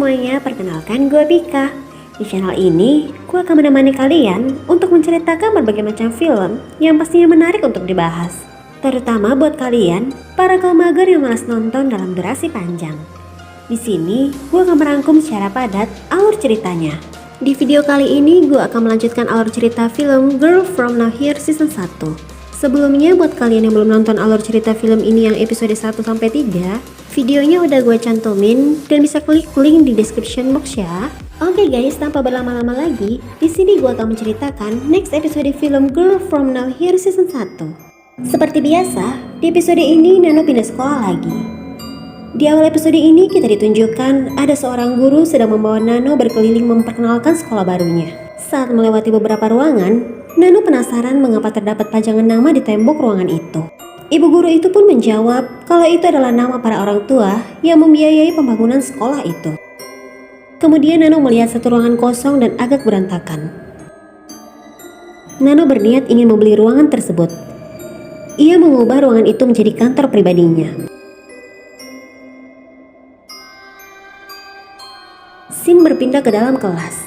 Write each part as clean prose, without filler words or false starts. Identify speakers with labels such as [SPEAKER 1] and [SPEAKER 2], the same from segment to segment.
[SPEAKER 1] semuanya, perkenalkan gue Pika. Di channel ini, gue akan menemani kalian untuk menceritakan berbagai macam film yang pastinya menarik untuk dibahas. Terutama buat kalian, para kaum mager yang malas nonton dalam durasi panjang. Di sini, gue akan merangkum secara padat alur ceritanya. Di video kali ini, gue akan melanjutkan alur cerita film Girl From Now Here Season 1. Sebelumnya, buat kalian yang belum nonton alur cerita film ini yang episode 1-3, videonya udah gue cantumin dan bisa klik link di description box ya. Oke guys, tanpa berlama-lama lagi, di sini gue akan menceritakan next episode film Girl From Now Here Season 1. Seperti biasa, di episode ini Nano pindah sekolah lagi. Di awal episode ini kita ditunjukkan ada seorang guru sedang membawa Nano berkeliling memperkenalkan sekolah barunya. Saat melewati beberapa ruangan, Nano penasaran mengapa terdapat pajangan nama di tembok ruangan itu. Ibu guru itu pun menjawab kalau itu adalah nama para orang tua yang membiayai pembangunan sekolah itu. Kemudian Nano melihat satu ruangan kosong dan agak berantakan. Nano berniat ingin membeli ruangan tersebut. Ia mengubah ruangan itu menjadi kantor pribadinya. Scene berpindah ke dalam kelas.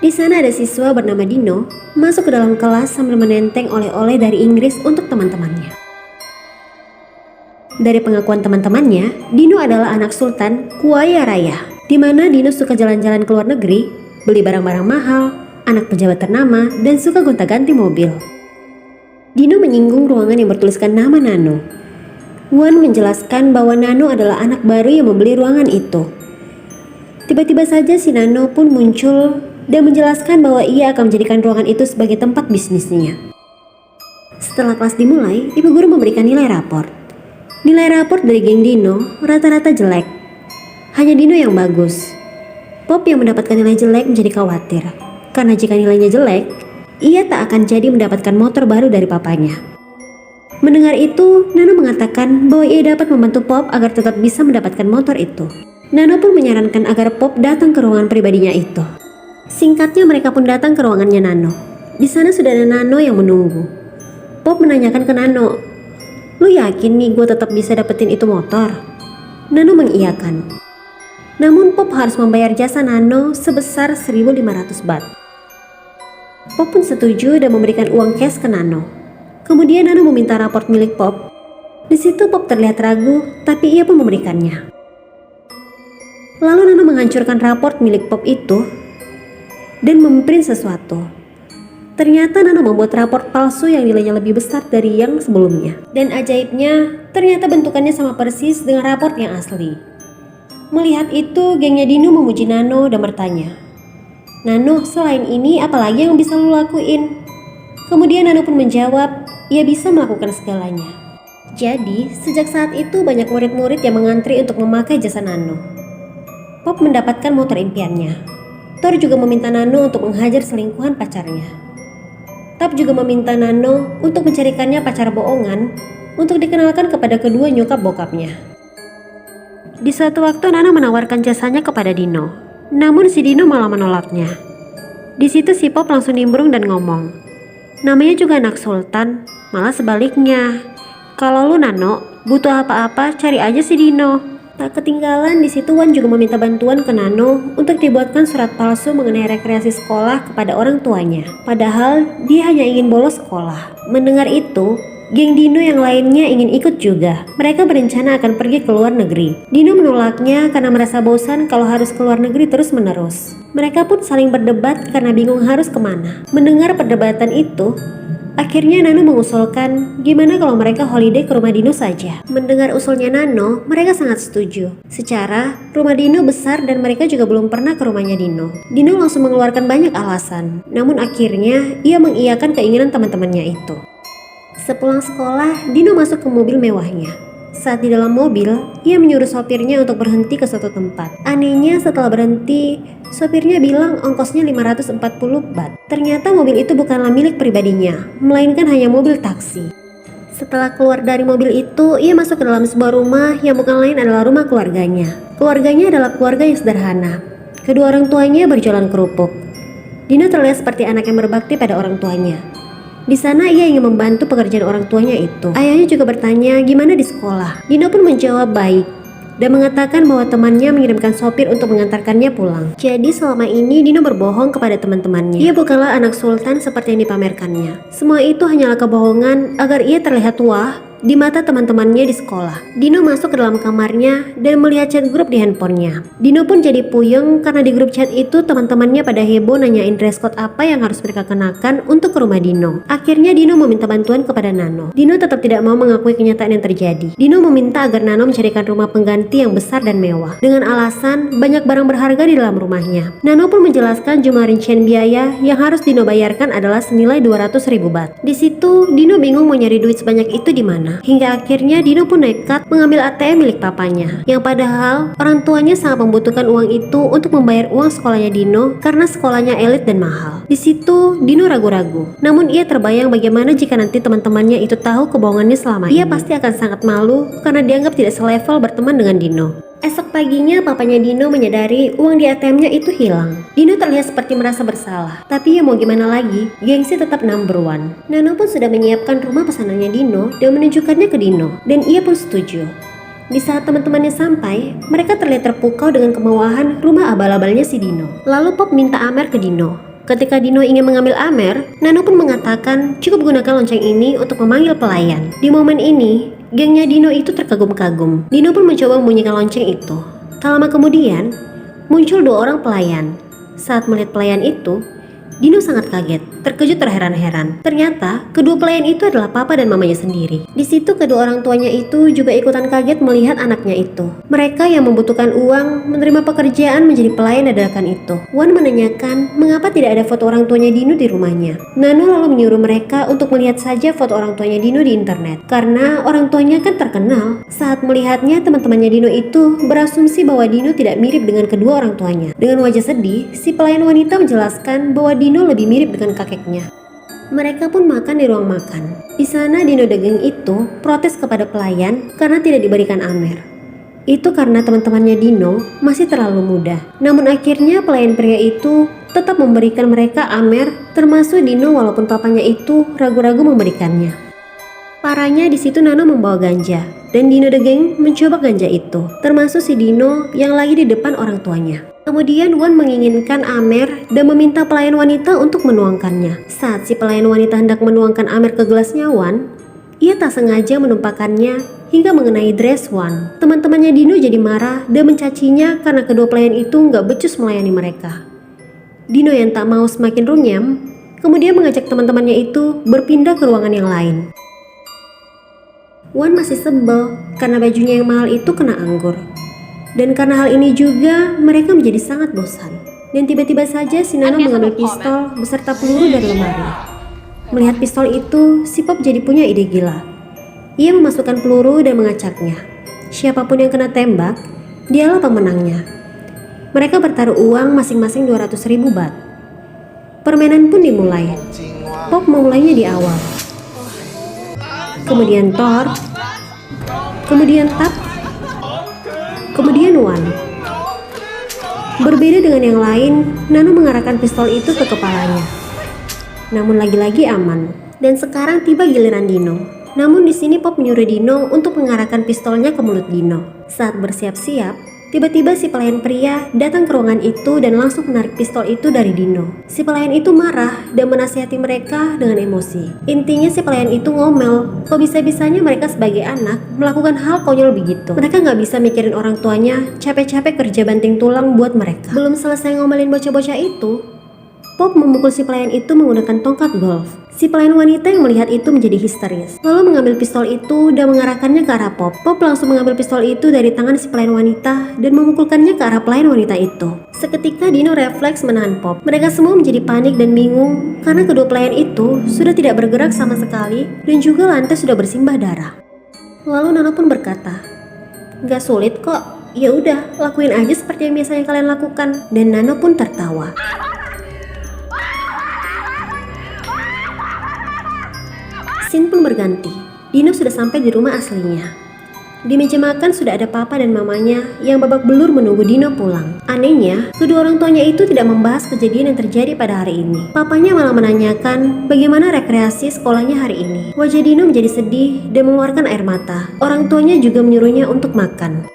[SPEAKER 1] Di sana ada siswa bernama Dino masuk ke dalam kelas sambil menenteng oleh-oleh dari Inggris untuk teman-temannya. Dari pengakuan teman-temannya, Dino adalah anak Sultan Kuaya Raya, di mana Dino suka jalan-jalan ke luar negeri, beli barang-barang mahal, anak pejabat ternama, dan suka gonta-ganti mobil. Dino menyinggung ruangan yang bertuliskan nama Nano. Wan menjelaskan bahwa Nano adalah anak baru yang membeli ruangan itu. Tiba-tiba saja si Nano pun muncul dan menjelaskan bahwa ia akan menjadikan ruangan itu sebagai tempat bisnisnya. Setelah kelas dimulai, ibu guru memberikan nilai rapor. Nilai rapor dari geng Dino rata-rata jelek. Hanya Dino yang bagus. Pop yang mendapatkan nilai jelek menjadi khawatir, karena jika nilainya jelek, ia tak akan jadi mendapatkan motor baru dari papanya. Mendengar itu, Nano mengatakan bahwa ia dapat membantu Pop agar tetap bisa mendapatkan motor itu. Nano pun menyarankan agar Pop datang ke ruangan pribadinya itu. Singkatnya mereka pun datang ke ruangannya Nano. Di sana sudah ada Nano yang menunggu. Pop menanyakan ke Nano, "Lu yakin nih gue tetap bisa dapetin itu motor?" Nano mengiyakan. Namun Pop harus membayar jasa Nano sebesar 1.500 baht. Pop pun setuju dan memberikan uang cash ke Nano. Kemudian Nano meminta raport milik Pop. Di situ Pop terlihat ragu, tapi ia pun memberikannya. Lalu Nano menghancurkan raport milik Pop itu dan memprint sesuatu. Ternyata Nano membuat raport palsu yang nilainya lebih besar dari yang sebelumnya. Dan ajaibnya, ternyata bentukannya sama persis dengan raport yang asli. Melihat itu, gengnya Dino memuji Nano dan bertanya, "Nano, selain ini apalagi yang bisa lu lakuin?" Kemudian Nano pun menjawab, ia bisa melakukan segalanya. Jadi, sejak saat itu banyak murid-murid yang mengantri untuk memakai jasa Nano. Pop mendapatkan motor impiannya. Thor juga meminta Nano untuk menghajar selingkuhan pacarnya. Tap juga meminta Nano untuk mencarikannya pacar bohongan untuk dikenalkan kepada kedua nyokap bokapnya. Di suatu waktu Nano menawarkan jasanya kepada Dino, namun si Dino malah menolaknya. Di situ si Pop langsung nimbrung dan ngomong, "Namanya juga anak Sultan, malah sebaliknya. Kalau lu Nano butuh apa-apa cari aja si Dino." Tak ketinggalan, di situ Wan juga meminta bantuan ke Nano untuk dibuatkan surat palsu mengenai rekreasi sekolah kepada orang tuanya. Padahal dia hanya ingin bolos sekolah. Mendengar itu, geng Dino yang lainnya ingin ikut juga. Mereka berencana akan pergi ke luar negeri. Dino menolaknya karena merasa bosan kalau harus ke luar negeri terus-menerus. Mereka pun saling berdebat karena bingung harus kemana. Mendengar perdebatan itu, akhirnya Nano mengusulkan gimana kalau mereka holiday ke rumah Dino saja. Mendengar usulnya Nano, mereka sangat setuju. Secara, rumah Dino besar dan mereka juga belum pernah ke rumahnya Dino. Dino langsung mengeluarkan banyak alasan, namun akhirnya ia mengiyakan keinginan teman-temannya itu. Sepulang sekolah, Dino masuk ke mobil mewahnya. Saat di dalam mobil, ia menyuruh sopirnya untuk berhenti ke suatu tempat. Anehnya setelah berhenti, sopirnya bilang ongkosnya 540 baht. Ternyata mobil itu bukanlah milik pribadinya, melainkan hanya mobil taksi. Setelah keluar dari mobil itu, ia masuk ke dalam sebuah rumah yang bukan lain adalah rumah keluarganya. Keluarganya adalah keluarga yang sederhana. Kedua orang tuanya berjualan kerupuk. Dino terlihat seperti anak yang berbakti pada orang tuanya. Di sana ia ingin membantu pekerjaan orang tuanya itu. Ayahnya juga bertanya gimana di sekolah. Dino pun menjawab baik. dan mengatakan bahwa temannya mengirimkan sopir untuk mengantarkannya pulang. Jadi selama ini Dino berbohong kepada teman-temannya. Ia bukanlah anak sultan seperti yang dipamerkannya. Semua itu hanyalah kebohongan agar ia terlihat tua di mata teman-temannya di sekolah. Dino masuk ke dalam kamarnya dan melihat chat grup di handphonenya. Dino pun jadi puyeng karena di grup chat itu teman-temannya pada heboh nanyain dress code apa yang harus mereka kenakan untuk ke rumah Dino. Akhirnya Dino meminta bantuan kepada Nano. Dino tetap tidak mau mengakui kenyataan yang terjadi. Dino meminta agar Nano mencarikan rumah pengganti yang besar dan mewah dengan alasan banyak barang berharga di dalam rumahnya. Nano pun menjelaskan jumlah rincian biaya yang harus Dino bayarkan adalah senilai 200.000 baht. Di situ Dino bingung mau nyari duit sebanyak itu di mana. Hingga akhirnya Dino pun nekat mengambil ATM milik papanya, yang padahal orang tuanya sangat membutuhkan uang itu untuk membayar uang sekolahnya Dino karena sekolahnya elit dan mahal. Di situ Dino ragu-ragu, namun ia terbayang bagaimana jika nanti teman-temannya itu tahu kebohongannya selama ini. Ia pasti akan sangat malu karena dianggap tidak selevel berteman dengan Dino. Esok paginya papanya Dino menyadari uang di ATM-nya itu hilang. Dino terlihat seperti merasa bersalah, tapi ya mau gimana lagi, gengsi tetap number one. Nano pun sudah menyiapkan rumah pesanannya Dino dan menunjukkannya ke Dino, dan ia pun setuju. Di saat teman-temannya sampai, mereka terlihat terpukau dengan kemewahan rumah abal-abalnya si Dino. Lalu Pop minta Amer ke Dino. Ketika Dino ingin mengambil Amer, Nano pun mengatakan cukup gunakan lonceng ini untuk memanggil pelayan. Di momen ini, gengnya Dino itu terkagum-kagum. Dino pun mencoba membunyikan lonceng itu. Tak lama kemudian, muncul 2 orang pelayan. Saat melihat pelayan itu, Dino sangat kaget, terkejut terheran-heran. Ternyata, kedua pelayan itu adalah papa dan mamanya sendiri. Di situ kedua orang tuanya itu juga ikutan kaget melihat anaknya itu. Mereka yang membutuhkan uang menerima pekerjaan menjadi pelayan dadakan itu. Wan menanyakan mengapa tidak ada foto orang tuanya Dino di rumahnya. Nano lalu menyuruh mereka untuk melihat saja foto orang tuanya Dino di internet. Karena orang tuanya kan terkenal. Saat melihatnya, teman-temannya Dino itu berasumsi bahwa Dino tidak mirip dengan kedua orang tuanya. Dengan wajah sedih, si pelayan wanita menjelaskan bahwa Dino lebih mirip dengan kakeknya. Mereka pun makan di ruang makan. Di sana Dino Degeng itu protes kepada pelayan karena tidak diberikan Amer. Itu karena teman-temannya Dino masih terlalu muda. Namun akhirnya pelayan pria itu tetap memberikan mereka Amer, termasuk Dino walaupun papanya itu ragu-ragu memberikannya. Parahnya di situ Nano membawa ganja dan Dino Degeng mencoba ganja itu, termasuk si Dino yang lagi di depan orang tuanya. Kemudian Wan menginginkan Amer dan meminta pelayan wanita untuk menuangkannya. Saat si pelayan wanita hendak menuangkan Amer ke gelasnya Wan, ia tak sengaja menumpahkannya hingga mengenai dress Wan. Teman-temannya Dino jadi marah dan mencacinya karena kedua pelayan itu nggak becus melayani mereka. Dino yang tak mau semakin runyam, kemudian mengajak teman-temannya itu berpindah ke ruangan yang lain. Wan masih sebel karena bajunya yang mahal itu kena anggur. Dan karena hal ini juga mereka menjadi sangat bosan. Dan tiba-tiba saja si Nano mengambil pistol beserta peluru dari lemari. Melihat pistol itu, si Pop jadi punya ide gila. Ia memasukkan peluru dan mengacaknya. Siapapun yang kena tembak, dialah pemenangnya. Mereka bertaruh uang masing-masing 200.000 baht. Permainan pun dimulai. Pop memulainya di awal. Kemudian Thor, kemudian Tap, kemudian Wan. Berbeda dengan yang lain, Nano mengarahkan pistol itu ke kepalanya. Namun lagi-lagi aman. Dan sekarang tiba giliran Dino. Namun di sini Pop menyuruh Dino untuk mengarahkan pistolnya ke mulut Dino. Saat bersiap-siap, tiba-tiba si pelayan pria datang ke ruangan itu dan langsung menarik pistol itu dari Dino. Si pelayan itu marah dan menasihati mereka dengan emosi. Intinya si pelayan itu ngomel, kok bisa-bisanya mereka sebagai anak melakukan hal konyol begitu. Mereka nggak bisa mikirin orang tuanya, capek-capek kerja banting tulang buat mereka. Belum selesai ngomelin bocah-bocah itu, Pop memukul si pelayan itu menggunakan tongkat golf. Si pelayan wanita yang melihat itu menjadi histeris, lalu mengambil pistol itu dan mengarahkannya ke arah Pop. Pop langsung mengambil pistol itu dari tangan si pelayan wanita dan memukulkannya ke arah pelayan wanita itu. Seketika Dino refleks menahan Pop. Mereka semua menjadi panik dan bingung karena kedua pelayan itu sudah tidak bergerak sama sekali dan juga lantai sudah bersimbah darah. Lalu Nano pun berkata, "Gak sulit kok, ya udah lakuin aja seperti yang biasanya kalian lakukan." Dan Nano pun tertawa. Scene pun berganti. Dino sudah sampai di rumah aslinya. Di meja makan sudah ada papa dan mamanya yang babak belur menunggu Dino pulang. Anehnya, kedua orang tuanya itu tidak membahas kejadian yang terjadi pada hari ini. Papanya malah menanyakan bagaimana rekreasi sekolahnya hari ini. Wajah Dino menjadi sedih dan mengeluarkan air mata. Orang tuanya juga menyuruhnya untuk makan.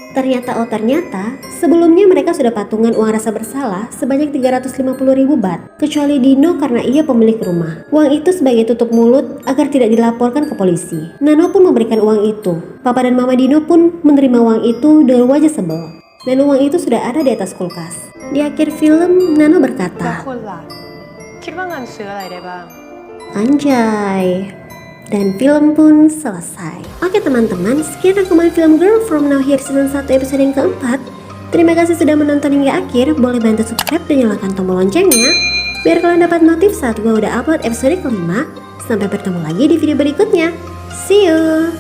[SPEAKER 1] Ternyata, sebelumnya mereka sudah patungan uang rasa bersalah sebanyak 350.000 baht, kecuali Dino karena ia pemilik rumah. Uang itu sebagai tutup mulut agar tidak dilaporkan ke polisi. Nano pun memberikan uang itu. Papa dan Mama Dino pun menerima uang itu dengan wajah sebel. Dan uang itu sudah ada di atas kulkas. Di akhir film, Nano berkata,
[SPEAKER 2] คนล่ะคิดว่างั้นซื้ออะไรได้บ้าง
[SPEAKER 1] Anjay. Dan film pun selesai. Oke teman-teman, sekian rekaman film Girl From Now Here season 1 episode yang keempat. Terima kasih sudah menonton hingga akhir. Boleh bantu subscribe dan nyalakan tombol loncengnya biar kalian dapat notif saat gue udah upload episode kelima. Sampai bertemu lagi di video berikutnya. See you.